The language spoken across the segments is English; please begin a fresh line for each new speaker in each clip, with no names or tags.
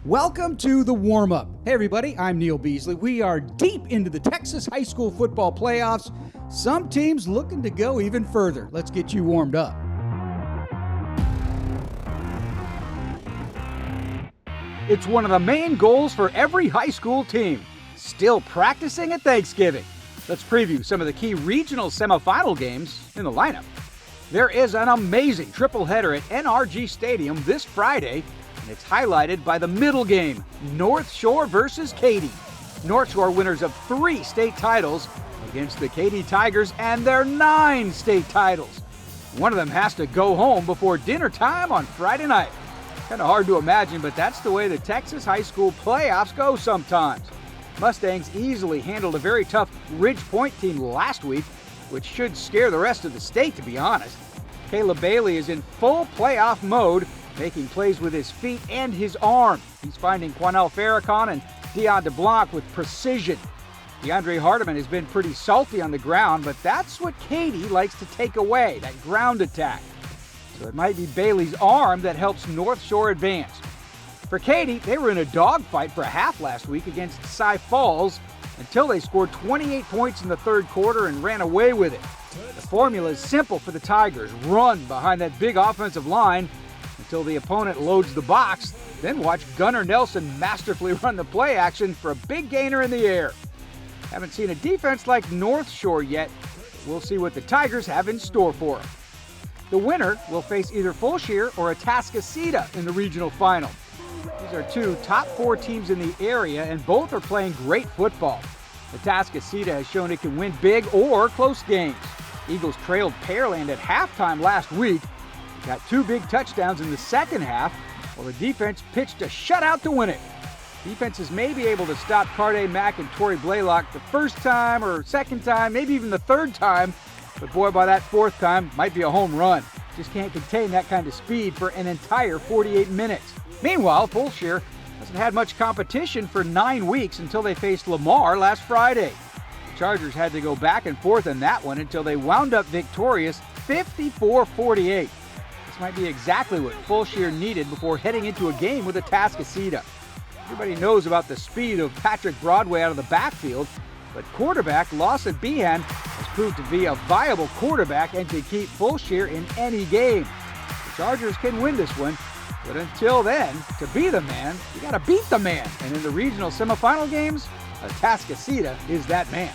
Welcome to the warm-up. Hey everybody, I'm Neil Beasley. We are deep into the Texas high school football playoffs. Some teams looking to go even further. Let's get you warmed up. It's one of the main goals for every high school team. Still practicing at Thanksgiving. Let's preview some of the key regional semifinal games in the lineup. There is an amazing triple header at NRG Stadium this Friday, and it's highlighted by the middle game, North Shore versus Katy. North Shore winners of 3 state titles against the Katy Tigers and their 9 state titles. One of them has to go home before dinner time on Friday night. Kind of hard to imagine, but that's the way the Texas high school playoffs go sometimes. Mustangs easily handled a very tough Ridge Point team last week, which should scare the rest of the state, to be honest. Caleb Bailey is in full playoff mode, making plays with his feet and his arm. He's finding Quanell Farrakhan and Dion DeBlanc with precision. DeAndre Hardiman has been pretty salty on the ground, but that's what Katy likes to take away, that ground attack. So it might be Bailey's arm that helps North Shore advance. For Katy, they were in a dogfight for a half last week against Cy Falls until they scored 28 points in the third quarter and ran away with it. The formula is simple for the Tigers. Run behind that big offensive line until the opponent loads the box, then watch Gunnar Nelson masterfully run the play action for a big gainer in the air. Haven't seen a defense like North Shore yet, but we'll see what the Tigers have in store for them. The winner will face either Fulshear or Atascocita in the regional final. These are 2 top 4 teams in the area, and both are playing great football. Atascocita has shown it can win big or close games. Eagles trailed Pearland at halftime last week. Got 2 big touchdowns in the second half, while the defense pitched a shutout to win it. Defenses may be able to stop Carday Mack and Torrey Blaylock the first time or second time, maybe even the third time, but boy, by that 4th time, might be a home run. Just can't contain that kind of speed for an entire 48 minutes. Meanwhile, Fulshear hasn't had much competition for 9 weeks until they faced Lamar last Friday. The Chargers had to go back and forth in that one until they wound up victorious 54-48. This might be exactly what Fulshear needed before heading into a game with Atascocita. Everybody knows about the speed of Patrick Broadway out of the backfield, but quarterback Lawson Behan has proved to be a viable quarterback and to keep Fulshear in any game. The Chargers can win this one, but until then, to be the man, you gotta beat the man. And in the regional semifinal games, Atascocita is that man.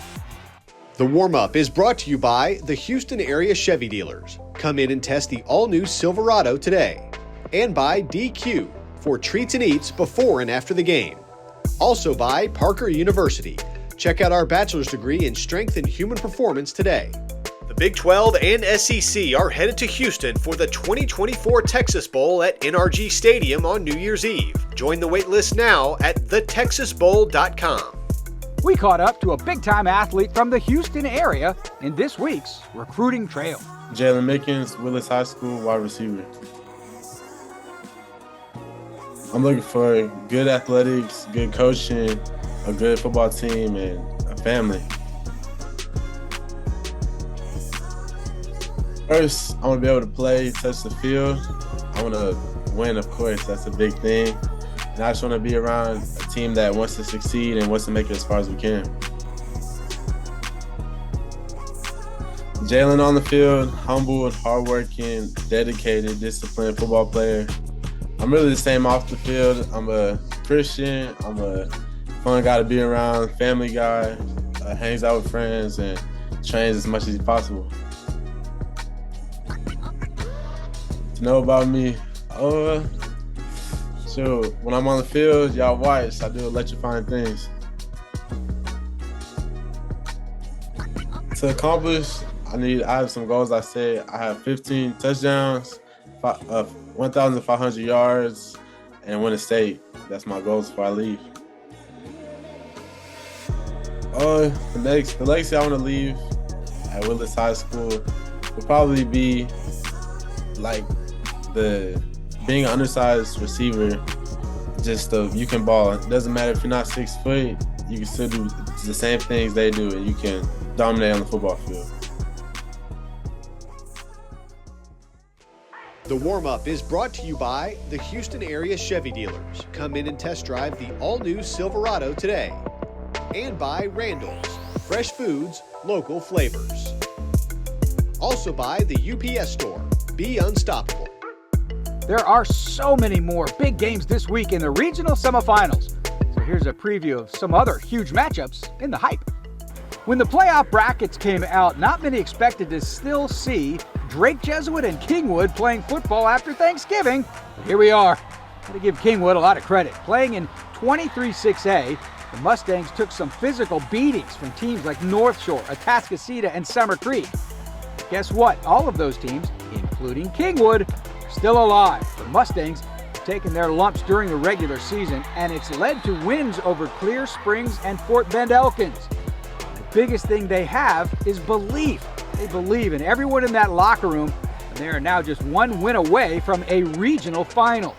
The warm-up is brought to you by the Houston area Chevy dealers. Come in and test the all-new Silverado today. And by DQ for treats and eats before and after the game. Also by Parker University. Check out our bachelor's degree in strength and human performance today. The Big 12 and SEC are headed to Houston for the 2024 Texas Bowl at NRG Stadium on New Year's Eve. Join the waitlist now at thetexasbowl.com.
We caught up to a big-time athlete from the Houston area in this week's Recruiting Trail.
Jalen Mickens, Willis High School, wide receiver. I'm looking for good athletics, good coaching, a good football team, and a family. First, I want to be able to play, touch the field. I want to win, of course. That's a big thing. And I just want to be around a team that wants to succeed and wants to make it as far as we can. Jalen on the field, humble, hardworking, dedicated, disciplined football player. I'm really the same off the field. I'm a Christian. I'm a fun guy to be around, family guy, hangs out with friends, and trains as much as possible. To know about me, so when I'm on the field, y'all watch, I do electrifying things. To accomplish, I have some goals. I say I have 15 touchdowns, 1,500 yards, and win a state. That's my goals before I leave. The legacy I want to leave at Willis High School will probably be like being an undersized receiver. Just you can ball. It doesn't matter if you're not 6 foot, you can still do the same things they do, and you can dominate on the football field.
The warm-up is brought to you by the Houston area Chevy dealers. Come in and test drive the all-new Silverado today. And by Randall's, fresh foods, local flavors. Also by the UPS store. Be unstoppable.
There are so many more big games this week in the regional semifinals. So here's a preview of some other huge matchups in the hype. When the playoff brackets came out, not many expected to still see Drake Jesuit and Kingwood playing football after Thanksgiving. But here we are. Got to give Kingwood a lot of credit. Playing in 23-6A, the Mustangs took some physical beatings from teams like North Shore, Atascocita, and Summer Creek. But guess what? All of those teams, including Kingwood, are still alive. The Mustangs have taken their lumps during the regular season, and it's led to wins over Clear Springs and Fort Bend Elkins. The biggest thing they have is belief. They believe in everyone in that locker room, and they are now just one win away from a regional final.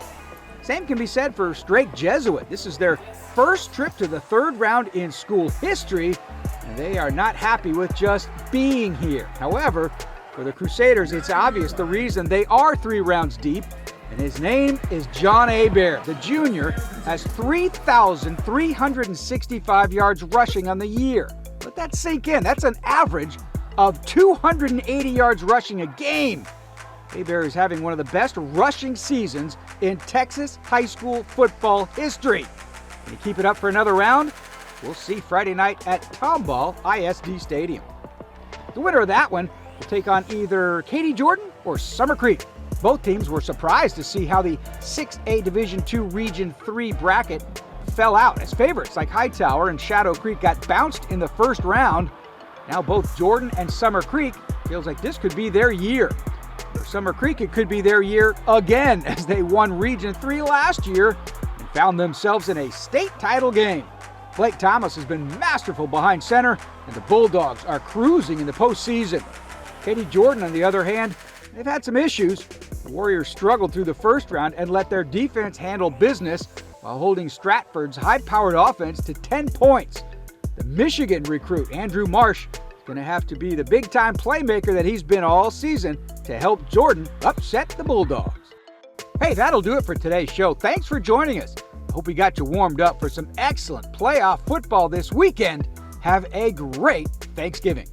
Same can be said for Drake Jesuit. This is their first trip to the third round in school history, and they are not happy with just being here. However, for the Crusaders, it's obvious the reason they are 3 rounds deep, and his name is John Hebert. The junior has 3,365 yards rushing on the year. Let that sink in. That's an average of 280 yards rushing a game. Hebert is having one of the best rushing seasons in Texas high school football history. Can he keep it up for another round? We'll see Friday night at Tomball ISD Stadium. The winner of that one will take on either Katy Jordan or Summer Creek. Both teams were surprised to see how the 6A Division II Region 3 bracket fell out, as favorites like Hightower and Shadow Creek got bounced in the first round. Now both Jordan and Summer Creek feels like this could be their year. For Summer Creek, it could be their year again, as they won Region 3 last year and found themselves in a state title game. Blake Thomas has been masterful behind center, and the Bulldogs are cruising in the postseason. Katy Jordan, on the other hand, they've had some issues. The Warriors struggled through the first round and let their defense handle business while holding Stratford's high-powered offense to 10 points. The Michigan recruit, Andrew Marsh, is going to have to be the big-time playmaker that he's been all season to help Jordan upset the Bulldogs. Hey, that'll do it for today's show. Thanks for joining us. I hope we got you warmed up for some excellent playoff football this weekend. Have a great Thanksgiving.